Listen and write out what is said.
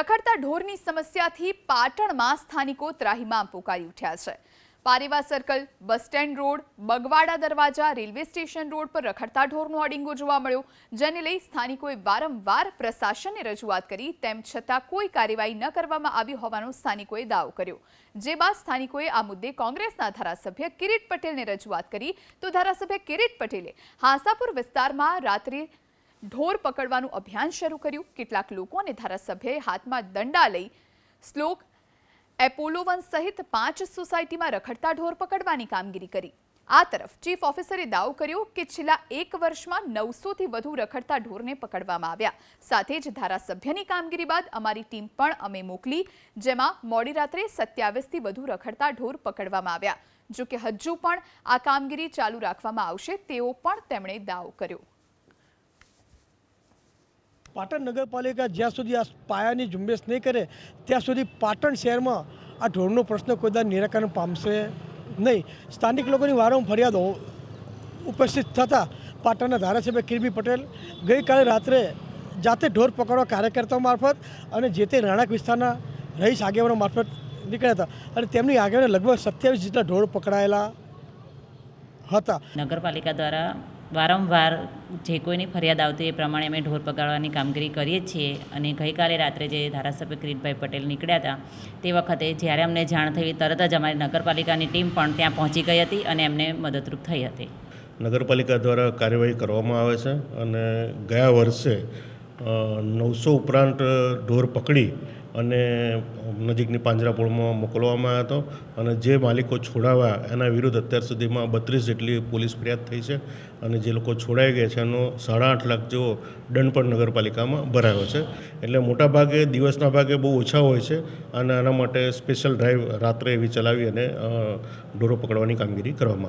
રખડતા ઢોરની સમસ્યાથી પાટણમાં સ્થાનિકો ત્રાહિમામ પોકારી ઉઠ્યા છે। Pareva circle, bus stand road, Bagwada Darwaja, railway station road પર રખડતા ઢોરનો અડીંગો જોવા મળ્યો, જેને લઈ સ્થાનિકોએ વારંવાર પ્રશાસનને રજૂઆત કરી, તેમ છતાં કોઈ કાર્યવાહી ન કરવામાં આવી હોવાનો સ્થાનિકોએ દાવો કર્યો। જે બાદ સ્થાનિકોએ આ મુદ્દે કોંગ્રેસના ધારાસભ્ય કિરીટ પટેલને રજૂઆત કરી તો ધારાસભ્ય કિરીટ પટેલે હાંસાપુર વિસ્તારમાં રાત્રે ઢોર પકડવાનું અભિયાન શરૂ કર્યું। કેટલાક લોકો અને ધારાસભ્યએ હાથમાં દંડા લઈ શ્લોક, એપોલો 1 સહિત 5 સોસાયટીમાં રખડતા ઢોર પકડવાની કામગીરી કરી। આ તરફ ચીફ ઓફિસરે દાવો કર્યો કે છેલ્લા 1 વર્ષમાં 900થી વધુ રખડતા ઢોરને પકડવામાં આવ્યા। સાથે જ ધારાસભ્યની કામગીરી બાદ અમારી ટીમ પણ અમે મોકલી, જેમાં મોડી રાત્રે 27થી વધુ રખડતા ઢોર પકડવામાં આવ્યા। જો કે હજુ પણ આ કામગીરી ચાલુ રાખવામાં આવશે તેવો પણ તેમણે દાવો કર્યો। પાટણ નગરપાલિકા જ્યાં સુધી આ પાયાની ઝુંબેશ નહીં કરે ત્યાં સુધી પાટણ શહેરમાં આ ઢોરનો પ્રશ્ન કોઈ નિરાકરણ પામશે નહીં। સ્થાનિક લોકોની વારંવાર ફરિયાદો ઉપસ્થિત થતાં પાટણના ધારાસભ્ય કિરીટ પટેલ ગઈકાલે રાત્રે જાતે ઢોર પકડવા કાર્યકર્તાઓ મારફત અને જે તે રાણાક વિસ્તારના રહીશ આગેવાનો મારફત નીકળ્યા હતા અને તેમની આગળ લગભગ 27 જેટલા ઢોર પકડાયેલા હતા। નગરપાલિકા દ્વારા વારંવાર જે કોઈની ફરિયાદ આવતી એ પ્રમાણે અમે ઢોર પકડવાની કામગીરી કરીએ છીએ અને ગઈકાલે રાત્રે જે ધારાસભ્ય કિરીટભાઈ પટેલ નીકળ્યા હતા તે વખતે જ્યારે અમને જાણ થઈ તરત જ અમારી નગરપાલિકાની ટીમ પણ ત્યાં પહોંચી ગઈ હતી અને એમને મદદરૂપ થઈ હતી। નગરપાલિકા દ્વારા કાર્યવાહી કરવામાં આવે છે અને ગયા વર્ષે 900 ઉપરાંત ઢોર પકડી અને નજીકની પાંજરાપોળમાં મોકલવામાં આવ્યો હતો અને જે માલિકો છોડાવ્યા એના વિરુદ્ધ અત્યાર સુધીમાં 32 જેટલી પોલીસ ફરિયાદ થઈ છે અને જે લોકો છોડાઈ ગયા છે એનો 8.5 લાખ જેવો દંડ પણ નગરપાલિકામાં ભરાયો છે। એટલે મોટાભાગે દિવસના ભાગે બહુ ઓછા હોય છે અને આના માટે સ્પેશિયલ ડ્રાઈવ રાત્રે એવી ચલાવી અને ઢોરો પકડવાની કામગીરી કરવામાં આવે છે।